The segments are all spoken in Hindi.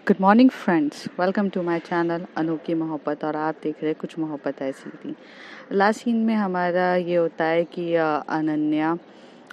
Good morning friends, welcome to my channel Anokhi Mohabbat. और आप देख रहे हैं कुछ मोहब्बत ऐसी थी। लास्ट सीन में हमारा ये होता है कि अनन्या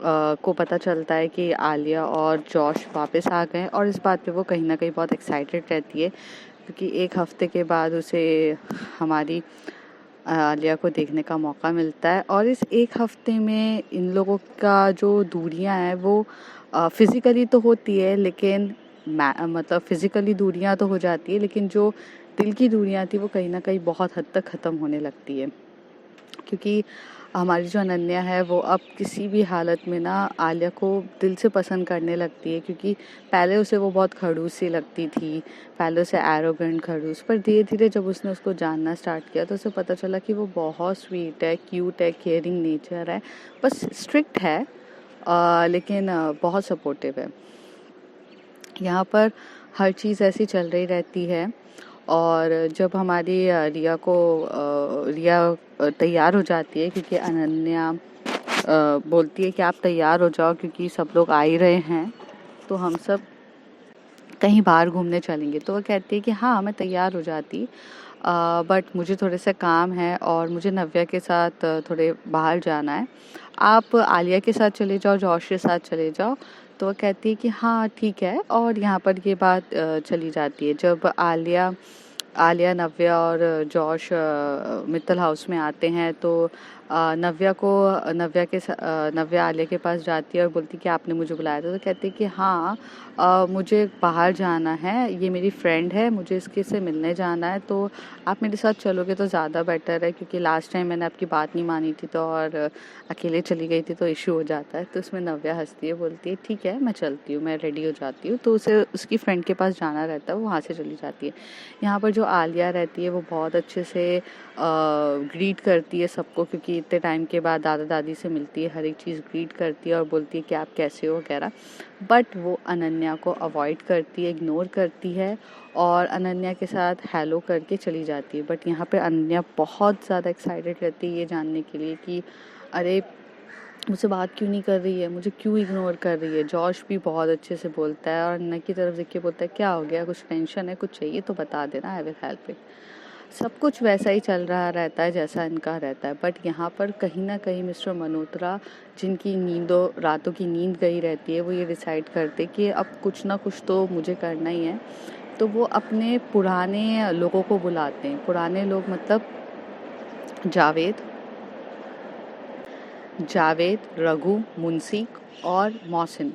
को पता चलता है कि आलिया और जॉश वापस आ गए और इस बात पे वो कहीं ना कहीं बहुत एक्साइटेड रहती है क्योंकि एक हफ्ते के बाद उसे हमारी आलिया को देखने का मौका मिलता है। और इस एक हफ्ते में इन लोगों का जो दूरियां हैं वो फिज़िकली तो होती है, लेकिन मतलब फिज़िकली दूरियां तो हो जाती है, लेकिन जो दिल की दूरियां थी वो कहीं ना कहीं बहुत हद तक ख़त्म होने लगती है। क्योंकि हमारी जो अनन्या है वो अब किसी भी हालत में ना आलिया को दिल से पसंद करने लगती है, क्योंकि पहले उसे वो बहुत खड़ूस सी लगती थी, पहले उसे एरोगेंट खड़ूस, पर धीरे धीरे जब उसने उसको जानना स्टार्ट किया तो उसे पता चला कि वो बहुत स्वीट है, क्यूट है, केयरिंग नेचर है, बस स्ट्रिक्ट है लेकिन बहुत सपोर्टिव है। यहाँ पर हर चीज़ ऐसी चल रही रहती है। और जब हमारी रिया तैयार हो जाती है, क्योंकि अनन्या बोलती है कि आप तैयार हो जाओ क्योंकि सब लोग आ ही रहे हैं, तो हम सब कहीं बाहर घूमने चलेंगे। तो वो कहती है कि हाँ, मैं तैयार हो जाती, बट मुझे थोड़े से काम है और मुझे नव्या के साथ थोड़े बाहर जाना है। आप आलिया के साथ चले जाओ, जॉश के साथ चले जाओ। तो वो कहती है कि हाँ ठीक है। और यहाँ पर ये बात चली जाती है जब आलिया आलिया नव्या और जॉश मित्तल हाउस में आते हैं। तो नव्या आलिया के पास जाती है और बोलती है कि आपने मुझे बुलाया था। तो कहती है कि हाँ, मुझे बाहर जाना है, ये मेरी फ्रेंड है, मुझे इसके से मिलने जाना है, तो आप मेरे साथ चलोगे तो ज़्यादा बेटर है, क्योंकि लास्ट टाइम मैंने आपकी बात नहीं मानी थी तो और अकेले चली गई थी तो इशू हो जाता है। तो उसमें नव्या हंसती है, बोलती है ठीक है मैं चलती हूँ, मैं रेडी हो जाती हूँ। तो उसे उसकी फ्रेंड के पास जाना रहता है, वो वहाँ से चली जाती है। यहाँ पर जो आलिया रहती है वो बहुत अच्छे से ग्रीट करती है सबको, क्योंकि इतने टाइम के बाद दादा दादी से मिलती है, हर एक चीज़ ग्रीट करती है और बोलती है कि आप कैसे हो वगैरह। बट वो अनन्या को अवॉइड करती है, इग्नोर करती है और अनन्या के साथ हेलो करके चली जाती है। बट यहाँ पे अनन्या बहुत ज़्यादा एक्साइटेड रहती है ये जानने के लिए कि अरे मुझसे बात क्यों नहीं कर रही है, मुझे क्यों इग्नोर कर रही है। जॉश भी बहुत अच्छे से बोलता है और अनन्या की तरफ देख के बोलता है क्या हो गया, कुछ टेंशन है, कुछ चाहिए तो बता देना, आई विल हेल्प इट। सब कुछ वैसा ही चल रहा रहता है जैसा इनका रहता है। बट यहाँ पर कहीं ना कहीं मिस्टर मल्होत्रा, जिनकी रातों की नींद गई रहती है, वो ये डिसाइड करते कि अब कुछ ना कुछ तो मुझे करना ही है। तो वो अपने पुराने लोगों को बुलाते हैं। पुराने लोग मतलब जावेद, रघु, मुंशी और मोहसिन।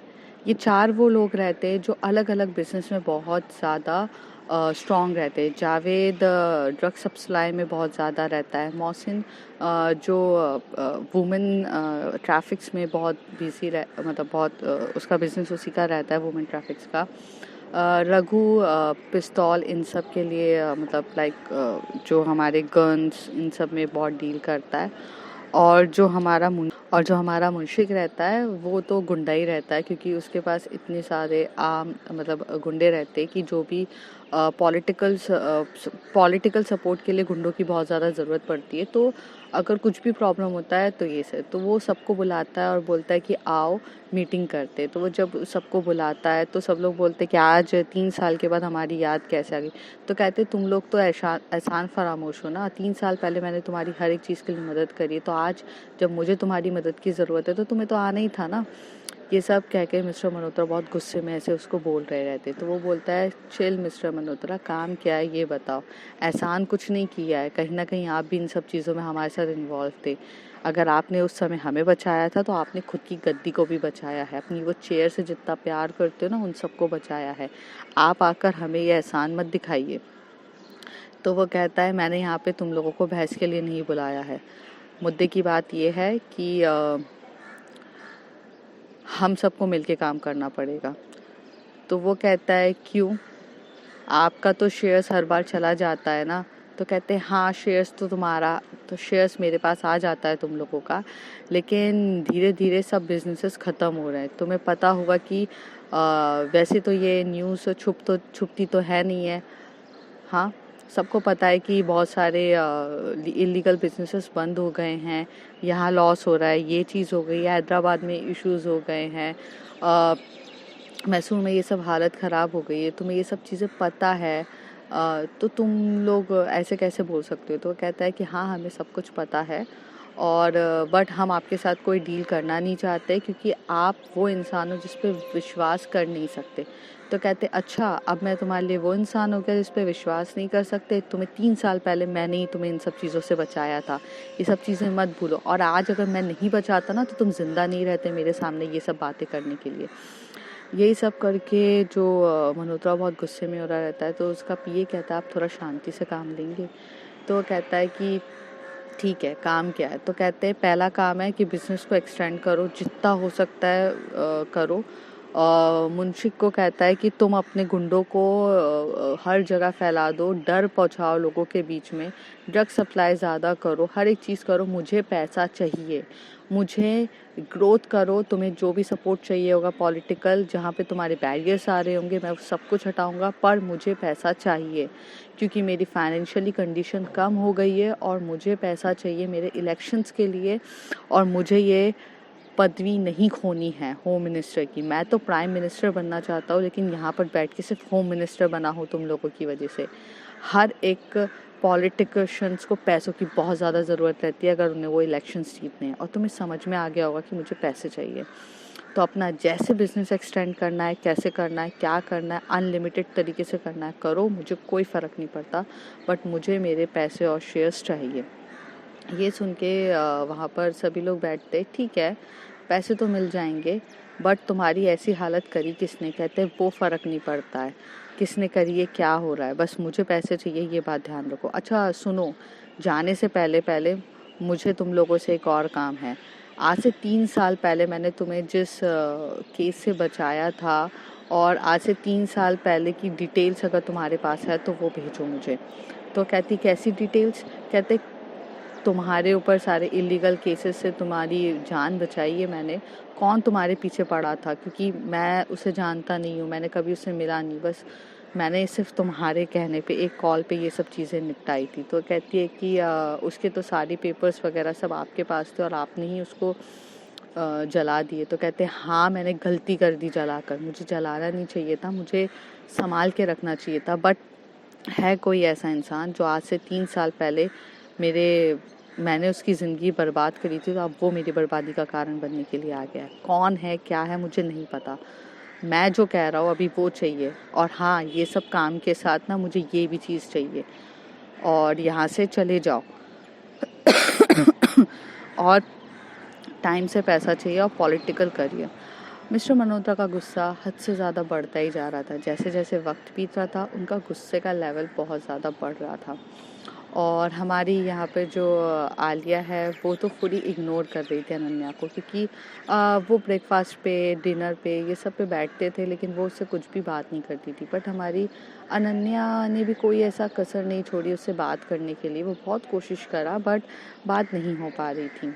ये 4 वो लोग रहते हैं जो अलग अलग बिजनेस में बहुत ज़्यादा स्ट्रॉन्ग रहते हैं। जावेद ड्रग सप्लाई में बहुत ज़्यादा रहता है। मोहसिन जो वुमेन ट्रैफिक्स में बहुत बिजी मतलब बहुत उसका बिजनेस उसी का रहता है, वुमेन ट्रैफिक्स का। रघु पिस्तौल इन सब के लिए मतलब लाइक जो हमारे गन्स इन सब में बहुत डील करता है। और जो हमारा मुंशिक रहता है वो तो गुंडा ही रहता है, क्योंकि उसके पास इतने सारे आम मतलब गुंडे रहते हैं कि जो भी पॉलिटिकल सपोर्ट के लिए गुंडों की बहुत ज़्यादा ज़रूरत पड़ती है। तो अगर कुछ भी प्रॉब्लम होता है तो वो सबको बुलाता है और बोलता है कि आओ मीटिंग करते। तो वो जब सबको बुलाता है तो सब लोग बोलते हैं कि आज 3 साल के बाद हमारी याद कैसे आ गई। तो कहते तुम लोग तो एहसान फरामोश हो ना, 3 साल पहले मैंने तुम्हारी हर एक चीज़ के लिए मदद करी है, तो आज जब मुझे तुम्हारी मदद की ज़रूरत है तो तुम्हें तो आना ही था ना। ये सब कह के मिस्टर मल्होत्रा बहुत गुस्से में ऐसे उसको बोल रहे रहते। तो वो बोलता है चिल मिस्टर मल्होत्रा, काम क्या है ये बताओ, एहसान कुछ नहीं किया है, कहीं ना कहीं आप भी इन सब चीज़ों में हमारे साथ इन्वॉल्व थे। अगर आपने उस समय हमें बचाया था तो आपने खुद की गद्दी को भी बचाया है, अपनी वो चेयर से जितना प्यार करते हो ना उन सबको बचाया है। आप आकर हमें ये एहसान मत दिखाइए। तो वो कहता है मैंने यहाँ पे तुम लोगों को बहस के लिए नहीं बुलाया है, मुद्दे की बात ये है कि हम सबको मिलके काम करना पड़ेगा। तो वो कहता है क्यों, आपका तो शेयर्स हर बार चला जाता है ना। तो कहते हैं हाँ शेयर्स मेरे पास आ जाता है तुम लोगों का, लेकिन धीरे धीरे सब बिजनेसेस ख़त्म हो रहे हैं। तुम्हें पता होगा कि वैसे तो ये न्यूज़ छुपती तो है नहीं है। हाँ, सबको पता है कि बहुत सारे इलीगल बिजनेसेस बंद हो गए हैं, यहाँ लॉस हो रहा है, ये चीज़ हो गई है, हैदराबाद में इश्यूज हो गए हैं, मैसूर में ये सब हालत ख़राब हो गई है, तुम्हें ये सब चीज़ें पता है, तो तुम लोग ऐसे कैसे बोल सकते हो? तो वो कहता है कि हाँ, हमें सब कुछ पता है, और बट हम आपके साथ कोई डील करना नहीं चाहते क्योंकि आप वो इंसान हो जिस पे विश्वास कर नहीं सकते। तो कहते अच्छा, अब मैं तुम्हारे लिए वो इंसान हो गया जिस पे विश्वास नहीं कर सकते? तुम्हें 3 साल पहले मैंने ही तुम्हें इन सब चीज़ों से बचाया था, ये सब चीज़ें मत भूलो, और आज अगर मैं नहीं बचाता ना तो तुम जिंदा नहीं रहते मेरे सामने ये सब बातें करने के लिए। यही सब करके जो मल्होत्रा बहुत गुस्से में हो रहा रहता है, तो उसका पीए कहता है आप थोड़ा शांति से काम लेंगे? तो वो कहता है कि ठीक है, काम क्या है? तो कहते हैं पहला काम है कि बिजनेस को एक्सटेंड करो, जितना हो सकता है करो। मुंशिक को कहता है कि तुम अपने गुंडों को हर जगह फैला दो, डर पहुंचाओ लोगों के बीच में, ड्रग सप्लाई ज़्यादा करो, हर एक चीज़ करो, मुझे पैसा चाहिए, मुझे ग्रोथ करो, तुम्हें जो भी सपोर्ट चाहिए होगा पॉलिटिकल, जहाँ पे तुम्हारे बैरियर्स आ रहे होंगे मैं सब कुछ हटाऊंगा, पर मुझे पैसा चाहिए क्योंकि मेरी फाइनेंशियली कंडीशन कम हो गई है और मुझे पैसा चाहिए मेरे इलेक्शंस के लिए, और मुझे ये पदवी नहीं खोनी है होम मिनिस्टर की। मैं तो प्राइम मिनिस्टर बनना चाहता हूँ, लेकिन यहाँ पर बैठ के सिर्फ होम मिनिस्टर बना हूँ तुम लोगों की वजह से। हर एक पॉलिटिशियंस को पैसों की बहुत ज़्यादा ज़रूरत रहती है अगर उन्हें वो इलेक्शंस जीतने हैं, और तुम्हें समझ में आ गया होगा कि मुझे पैसे चाहिए। तो अपना जैसे बिजनेस एक्सटेंड करना है, कैसे करना है, क्या करना है, अनलिमिटेड तरीके से करना है, करो, मुझे कोई फ़र्क नहीं पड़ता, बट मुझे मेरे पैसे और शेयर्स चाहिए। ये सुन के वहाँ पर सभी लोग बैठते, ठीक है पैसे तो मिल जाएंगे, बट तुम्हारी ऐसी हालत करी किसने? कहते वो फ़र्क नहीं पड़ता है किसने करी है, क्या हो रहा है, बस मुझे पैसे चाहिए, ये बात ध्यान रखो। अच्छा सुनो, जाने से पहले पहले मुझे तुम लोगों से एक और काम है। आज से 3 साल पहले मैंने तुम्हें जिस केस से बचाया था, और आज से 3 साल पहले की डिटेल्स अगर तुम्हारे पास है तो वो भेजो मुझे। तो कहती कैसी डिटेल्स? कहते तुम्हारे ऊपर सारे इलीगल केसेस से तुम्हारी जान बचाई है मैंने, कौन तुम्हारे पीछे पड़ा था, क्योंकि मैं उसे जानता नहीं हूँ, मैंने कभी उससे मिला नहीं, बस मैंने सिर्फ तुम्हारे कहने पे एक कॉल पे ये सब चीज़ें निपटाई थी। तो कहती है कि उसके तो सारी पेपर्स वगैरह सब आपके पास थे और आपने ही उसको जला दिए। तो कहते हैं हाँ मैंने गलती कर दी जलाकर, मुझे जलाना नहीं चाहिए था, मुझे संभाल के रखना चाहिए था, बट है कोई ऐसा इंसान जो आज से 3 साल पहले मैंने उसकी ज़िंदगी बर्बाद करी थी, तो अब वो मेरी बर्बादी का कारण बनने के लिए आ गया है। कौन है, क्या है, मुझे नहीं पता, मैं जो कह रहा हूँ अभी वो चाहिए, और हाँ ये सब काम के साथ ना मुझे ये भी चीज़ चाहिए, और यहाँ से चले जाओ और टाइम से पैसा चाहिए और पॉलिटिकल करियर। मिस्टर मल्होत्रा का गुस्सा हद से ज़्यादा बढ़ता ही जा रहा था। जैसे जैसे वक्त बीत रहा था उनका गुस्से का लेवल बहुत ज़्यादा बढ़ रहा था, और हमारी यहाँ पे जो आलिया है वो तो पूरी इग्नोर कर रही थी अनन्या को, क्योंकि वो ब्रेकफास्ट पे, डिनर पे, ये सब पे बैठते थे लेकिन वो उससे कुछ भी बात नहीं करती थी। बट हमारी अनन्या ने भी कोई ऐसा कसर नहीं छोड़ी उससे बात करने के लिए, वो बहुत कोशिश करा बट बात नहीं हो पा रही थी।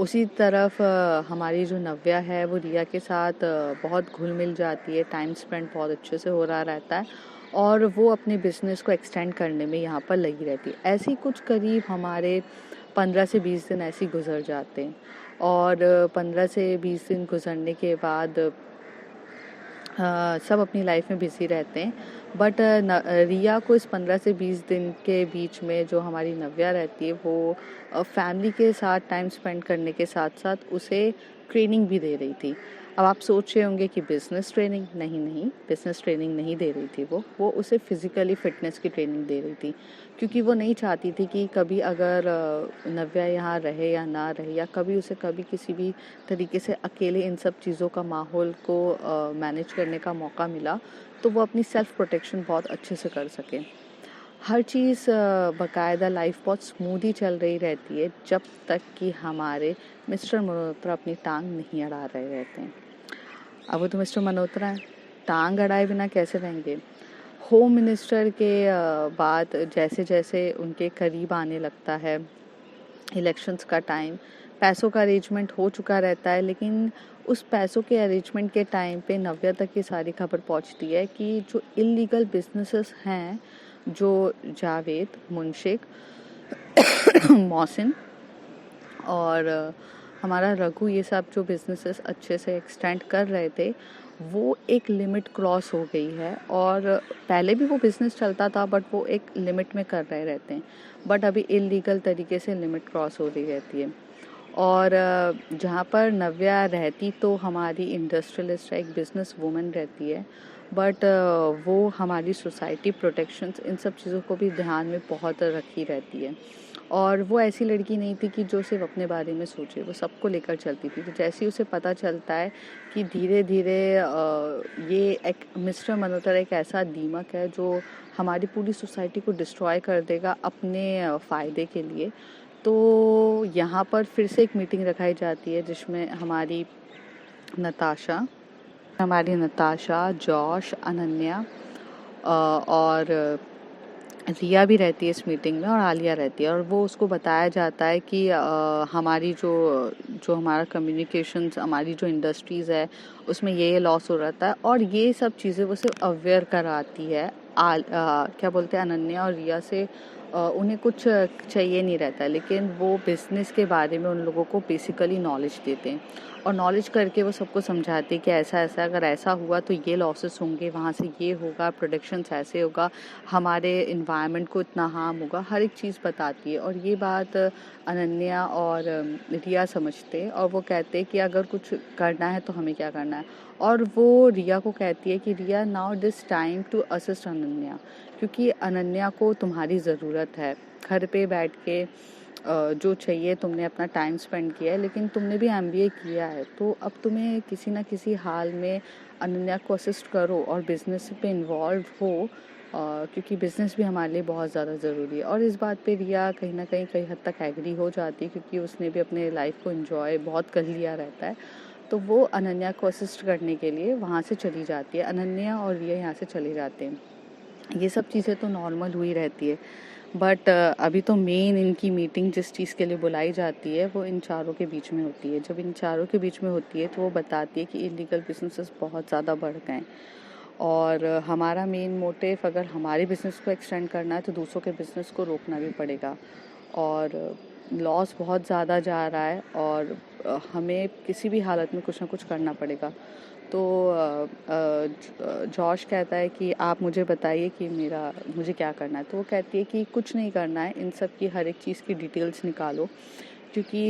उसी तरफ हमारी जो नव्या है वो रिया के साथ बहुत घुल मिल जाती है, टाइम स्पेंड बहुत अच्छे से हो रहा रहता है, और वो अपने बिजनेस को एक्सटेंड करने में यहाँ पर लगी रहती है। ऐसे ही कुछ करीब हमारे 15 से 20 दिन ऐसे ही गुजर जाते हैं, और 15 से 20 दिन गुजरने के बाद सब अपनी लाइफ में बिजी रहते हैं, बट रिया को इस 15 से 20 दिन के बीच में जो हमारी नव्या रहती है वो फैमिली के साथ टाइम स्पेंड करने के साथ साथ उसे ट्रेनिंग भी दे रही थी। अब आप सोच रहे होंगे कि बिजनेस ट्रेनिंग, नहीं, बिजनेस ट्रेनिंग नहीं दे रही थी वो उसे फिजिकली फिटनेस की ट्रेनिंग दे रही थी, क्योंकि वो नहीं चाहती थी कि कभी अगर नव्या यहाँ रहे या ना रहे, या कभी उसे कभी किसी भी तरीके से अकेले इन सब चीज़ों का माहौल को मैनेज करने का मौका मिला तो वो अपनी सेल्फ प्रोटेक्शन बहुत अच्छे से कर सके। हर चीज़ बाकायदा, लाइफ बहुत स्मूदी चल रही रहती है जब तक कि हमारे मिस्टर मल्होत्रा अपनी टांग नहीं अड़ा रहे रहते हैं। अब वो तो मिस्टर मल्होत्रा हैं, टांग अड़ाए बिना कैसे रहेंगे? होम मिनिस्टर के बाद जैसे जैसे उनके करीब आने लगता है इलेक्शंस का टाइम, पैसों का अरेंजमेंट हो चुका रहता है, लेकिन उस पैसों के अरेंजमेंट के टाइम पे नव्या तक ये सारी खबर पहुंचती है कि जो इलीगल बिजनेसेस हैं, जो जावेद, मुंशिक, मौसिन और हमारा रघु, ये सब जो बिजनेसेस अच्छे से एक्सटेंड कर रहे थे, वो एक लिमिट क्रॉस हो गई है। और पहले भी वो बिज़नेस चलता था बट वो एक लिमिट में कर रहे रहते हैं, बट अभी इलीगल तरीके से लिमिट क्रॉस हो रही रहती है। और जहाँ पर नव्या रहती तो हमारी इंडस्ट्रियलिस्ट एक बिजनेस वूमन रहती है, बट वो हमारी सोसाइटी प्रोटेक्शंस इन सब चीज़ों को भी ध्यान में बहुत रखी रहती है। और वो ऐसी लड़की नहीं थी कि जो सिर्फ अपने बारे में सोचे, वो सबको लेकर चलती थी। तो जैसे ही उसे पता चलता है कि धीरे धीरे ये एक मिस्टर मनोतर एक ऐसा दीमक है जो हमारी पूरी सोसाइटी को डिस्ट्रॉय कर देगा अपने फ़ायदे के लिए, तो यहाँ पर फिर से एक मीटिंग रखाई जाती है जिसमें हमारी नताशा, जॉश, अनन्या और रिया भी रहती है इस मीटिंग में, और आलिया रहती है। और वो उसको बताया जाता है कि हमारी जो जो हमारा कम्युनिकेशंस, हमारी जो इंडस्ट्रीज़ है उसमें ये लॉस हो रहा है, और ये सब चीज़ें वो सिर्फ अवेयर कराती है। क्या बोलते हैं, अनन्या और रिया से उन्हें कुछ चाहिए नहीं रहता है, लेकिन वो बिज़नेस के बारे में उन लोगों को बेसिकली नॉलेज देते हैं। और नॉलेज करके वो सबको समझाते हैं कि ऐसा ऐसा, अगर ऐसा हुआ तो ये लॉसेस होंगे, वहाँ से ये होगा, प्रोडक्शंस ऐसे होगा, हमारे इन्वायरमेंट को इतना हार्म होगा, हर एक चीज़ बताती है। और ये बात अनन्या और रिया समझते हैं, और वो कहते हैं कि अगर कुछ करना है तो हमें क्या करना है। और वो रिया को कहती है कि Riya, now it is time to assist Ananya, क्योंकि अनन्या को तुम्हारी ज़रूरत है। घर पे बैठ के जो चाहिए, तुमने अपना टाइम स्पेंड किया है, लेकिन तुमने भी एमबीए किया है, तो अब तुम्हें किसी ना किसी हाल में अनन्या को असिस्ट करो और बिज़नेस पे इन्वॉल्व हो, क्योंकि बिज़नेस भी हमारे लिए बहुत ज़्यादा ज़रूरी है। और इस बात पे रिया कहीं ना कहीं कई हद तक एग्री हो जाती है, क्योंकि उसने भी अपने लाइफ को इन्जॉय बहुत कर लिया रहता है। तो वो अनन्या को असिस्ट करने के लिए वहाँ से चली जाती है, अनन्या और रिया यहाँ से चले जाते हैं। ये सब चीज़ें तो नॉर्मल हुई रहती है, बट अभी तो मेन इनकी मीटिंग जिस चीज़ के लिए बुलाई जाती है वो इन चारों के बीच में होती है। जब इन चारों के बीच में होती है तो वो बताती है कि इलीगल बिजनेसेस बहुत ज़्यादा बढ़ गए हैं, और हमारा मेन मोटिव, अगर हमारे बिज़नेस को एक्सटेंड करना है तो दूसरों के बिज़नेस को रोकना भी पड़ेगा। और लॉस बहुत ज़्यादा जा रहा है, और हमें किसी भी हालत में कुछ ना कुछ करना पड़ेगा। तो जॉश कहता है कि आप मुझे बताइए कि मुझे क्या करना है। तो वो कहती है कि कुछ नहीं करना है, इन सब की हर एक चीज़ की डिटेल्स निकालो, क्योंकि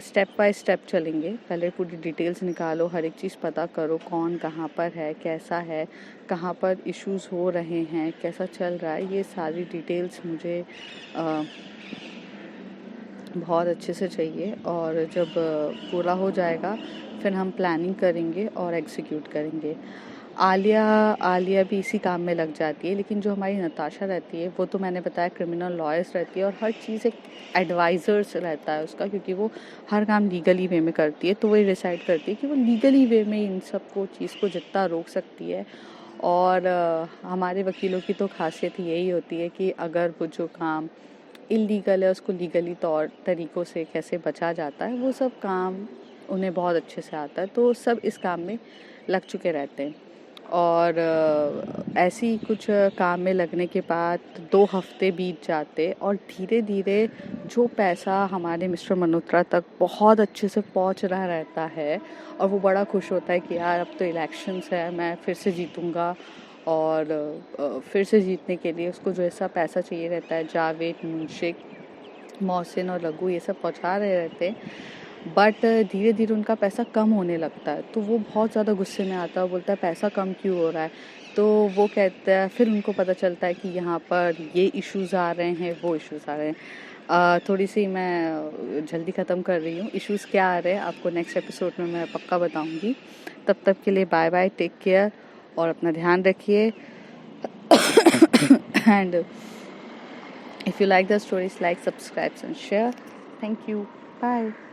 स्टेप बाय स्टेप चलेंगे। पहले पूरी डिटेल्स निकालो, हर एक चीज़ पता करो, कौन कहाँ पर है, कैसा है, कहाँ पर इश्यूज़ हो रहे हैं, कैसा चल रहा है, ये सारी डिटेल्स मुझे बहुत अच्छे से चाहिए। और जब पूरा हो जाएगा फिर हम प्लानिंग करेंगे और एग्जीक्यूट करेंगे। आलिया भी इसी काम में लग जाती है, लेकिन जो हमारी नताशा रहती है वो तो मैंने बताया क्रिमिनल लॉयर्स रहती है, और हर चीज़ एक एडवाइज़र्स रहता है उसका, क्योंकि वो हर काम लीगली वे में करती है। तो वो डिसाइड करती है कि वो लीगली वे में इन सब को चीज़ को जितना रोक सकती है। और हमारे वकीलों की तो खासियत यही होती है कि अगर वो जो काम इलीगल है उसको लीगली तौर तरीक़ों से कैसे बचा जाता है, वो सब काम उन्हें बहुत अच्छे से आता है। तो सब इस काम में लग चुके रहते हैं। और ऐसे ही कुछ काम में लगने के बाद 2 हफ्ते बीत जाते, और धीरे धीरे जो पैसा हमारे मिस्टर मल्होत्रा तक बहुत अच्छे से पहुंच रहा रहता है, और वो बड़ा खुश होता है कि यार अब तो इलेक्शंस है, मैं फिर से जीतूँगा। और फिर से जीतने के लिए उसको जो ऐसा पैसा चाहिए रहता है, जावेद, मुंशिक, मोहसिन और रघु ये सब पहुंचा रहे रहते हैं, बट धीरे धीरे उनका पैसा कम होने लगता है। तो वो बहुत ज़्यादा गुस्से में आता है, बोलता है पैसा कम क्यों हो रहा है। तो वो कहता है, फिर उनको पता चलता है कि यहाँ पर ये इश्यूज़ आ रहे हैं, वो इश्यूज़ आ रहे हैं। थोड़ी सी मैं जल्दी ख़त्म कर रही हूँ। इश्यूज़ क्या आ रहे हैं आपको नेक्स्ट एपिसोड में मैं पक्का बताऊँगी। तब तक के लिए बाय बाय, टेक केयर, और अपना ध्यान रखिए। And if you like the stories, like, subscribe and share. Thank you. Bye.